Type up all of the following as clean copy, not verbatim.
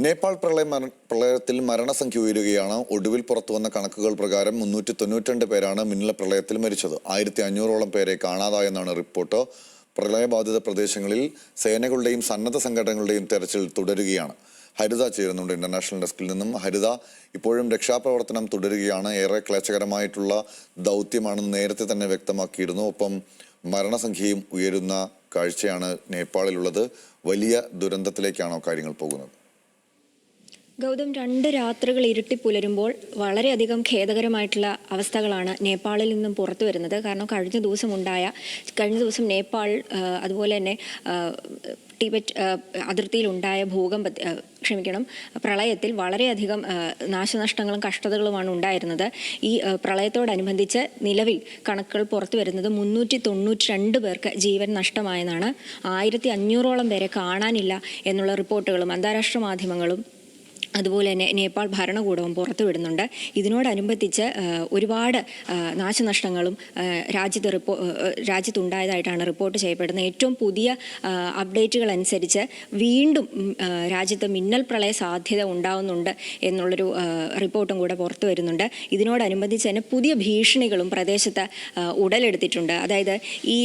നേപ്പാൾ പ്രളയത്തിൽ മരണസംഖ്യ ഉയരുകയാണ്. ഒടുവിൽ പുറത്തുവന്ന കണക്കുകൾ പ്രകാരം 392 പേരാണ് മിന്നൽ പ്രളയത്തിൽ മരിച്ചത്. 1500ഓളം പേരെ കാണാതായെന്നാണ് റിപ്പോർട്ട്. പ്രളയബാധിത പ്രദേശങ്ങളിൽ സേനകളുടെയും സന്നദ്ധ സംഘടനകളുടെയും തെരച്ചിൽ തുടരുകയാണ്. ഹരിത ചേരുന്നുണ്ട് ഇന്റർനാഷണൽ ഡെസ്കിൽ നിന്നും. ഹരിത, ഇപ്പോഴും രക്ഷാപ്രവർത്തനം തുടരുകയാണ്. ഏറെ ക്ലേശകരമായിട്ടുള്ള ദൗത്യമാണെന്ന് നേരത്തെ തന്നെ വ്യക്തമാക്കിയിരുന്നു. ഒപ്പം മരണസംഖ്യയും ഉയരുന്ന കാഴ്ചയാണ് നേപ്പാളിലുള്ളത്. വലിയ ദുരന്തത്തിലേക്കാണോ കാര്യങ്ങൾ പോകുന്നത്? ഗൗതം, 2 രാത്രികൾ ഇരുട്ടിപ്പുലരുമ്പോൾ വളരെയധികം ഖേദകരമായിട്ടുള്ള അവസ്ഥകളാണ് നേപ്പാളിൽ നിന്നും പുറത്തു വരുന്നത്. കാരണം കഴിഞ്ഞ ദിവസം നേപ്പാൾ അതുപോലെ തന്നെ ടിബറ്റ് അതിർത്തിയിലുണ്ടായ പ്രളയത്തിൽ വളരെയധികം നാശനഷ്ടങ്ങളും കഷ്ടതകളുമാണ് ഉണ്ടായിരുന്നത്. ഈ പ്രളയത്തോടനുബന്ധിച്ച് നിലവിൽ കണക്കുകൾ പുറത്തു വരുന്നത് 392 പേർക്ക് ജീവൻ നഷ്ടമായെന്നാണ്. 1500ഓളം പേരെ കാണാനില്ല എന്നുള്ള റിപ്പോർട്ടുകളും അന്താരാഷ്ട്ര മാധ്യമങ്ങളും അതുപോലെ തന്നെ നേപ്പാൾ ഭരണകൂടവും പുറത്തുവിടുന്നുണ്ട്. ഇതിനോടനുബന്ധിച്ച് ഒരുപാട് നാശനഷ്ടങ്ങളും രാജ്യത്തുണ്ടായതായിട്ടാണ് റിപ്പോർട്ട് ചെയ്യപ്പെടുന്നത്. ഏറ്റവും പുതിയ അപ്ഡേറ്റുകൾ അനുസരിച്ച് വീണ്ടും രാജ്യത്ത് മിന്നൽ പ്രളയ സാധ്യത ഉണ്ടാകുന്നുണ്ട് എന്നുള്ളൊരു റിപ്പോർട്ടും കൂടെ പുറത്തു വരുന്നുണ്ട്. ഇതിനോടനുബന്ധിച്ച് തന്നെ പുതിയ ഭീഷണികളും പ്രദേശത്ത് ഉടലെടുത്തിട്ടുണ്ട്. അതായത് ഈ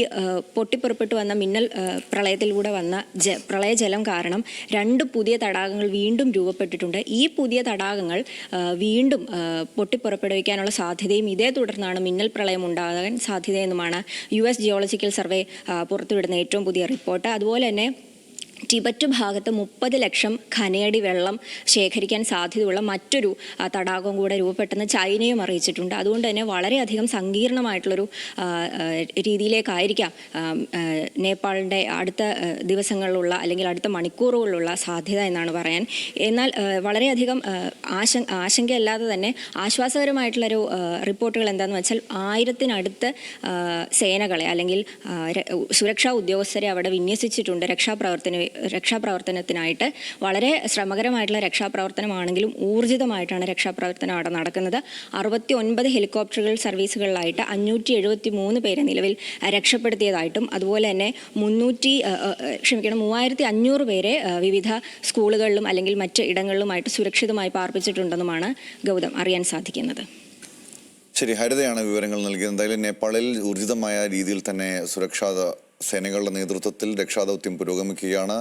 പൊട്ടിപ്പുറപ്പെട്ടു വന്ന മിന്നൽ പ്രളയത്തിലൂടെ വന്ന പ്രളയജലം കാരണം 2 പുതിയ തടാകങ്ങൾ വീണ്ടും രൂപപ്പെട്ടിട്ടുണ്ട്. ഈ പുതിയ തടാകങ്ങൾ വീണ്ടും പൊട്ടിപ്പുറപ്പെടുവിക്കാനുള്ള സാധ്യതയും ഇതേ തുടർന്നാണ് മിന്നൽ പ്രളയം ഉണ്ടാകാൻ സാധ്യതയെന്നുമാണ് US ജിയോളജിക്കൽ സർവേ പുറത്തുവിടുന്ന ഏറ്റവും പുതിയ റിപ്പോർട്ട്. അതുപോലെ തന്നെ ടിബറ്റ് ഭാഗത്ത് 30 ലക്ഷം ഖനയടി വെള്ളം ശേഖരിക്കാൻ സാധ്യതയുള്ള മറ്റൊരു തടാകം കൂടെ രൂപപ്പെട്ടെന്ന് ചൈനയും അറിയിച്ചിട്ടുണ്ട്. അതുകൊണ്ട് തന്നെ വളരെയധികം സങ്കീർണമായിട്ടുള്ളൊരു രീതിയിലേക്കായിരിക്കാം നേപ്പാളിൻ്റെ അടുത്ത ദിവസങ്ങളിലുള്ള അല്ലെങ്കിൽ അടുത്ത മണിക്കൂറുകളിലുള്ള സാധ്യത എന്നാണ് പറയാൻ. എന്നാൽ വളരെയധികം ആശങ്കയല്ലാതെ തന്നെ ആശ്വാസകരമായിട്ടുള്ളൊരു റിപ്പോർട്ടുകൾ എന്താണെന്ന് വെച്ചാൽ 1000-നടുത്ത് സേനകളെ അല്ലെങ്കിൽ സുരക്ഷാ ഉദ്യോഗസ്ഥരെ അവിടെ വിന്യസിച്ചിട്ടുണ്ട് രക്ഷാപ്രവർത്തനത്തിനായിട്ട്. വളരെ ശ്രമകരമായിട്ടുള്ള രക്ഷാപ്രവർത്തനമാണെങ്കിലും ഊർജിതമായിട്ടാണ് രക്ഷാപ്രവർത്തനം അവിടെ നടക്കുന്നത്. 69 ഹെലികോപ്റ്ററുകൾ സർവീസുകളിലായിട്ട് 573 പേരെ നിലവിൽ രക്ഷപ്പെടുത്തിയതായിട്ടും അതുപോലെ തന്നെ 3500 പേരെ വിവിധ സ്കൂളുകളിലും അല്ലെങ്കിൽ മറ്റ് ഇടങ്ങളിലുമായിട്ട് സുരക്ഷിതമായി പാർപ്പിച്ചിട്ടുണ്ടെന്നുമാണ് ഗൗതം അറിയാൻ സാധിക്കുന്നത്. ശരി, ഹരിതയാണ് വിവരങ്ങൾ നൽകിയത്. എന്തായാലും നേപ്പാളിൽ ഊർജിതമായ രീതിയിൽ തന്നെ സുരക്ഷാ സേനകളുടെ നേതൃത്വത്തിൽ രക്ഷാദൗത്യം പുരോഗമിക്കുകയാണ്.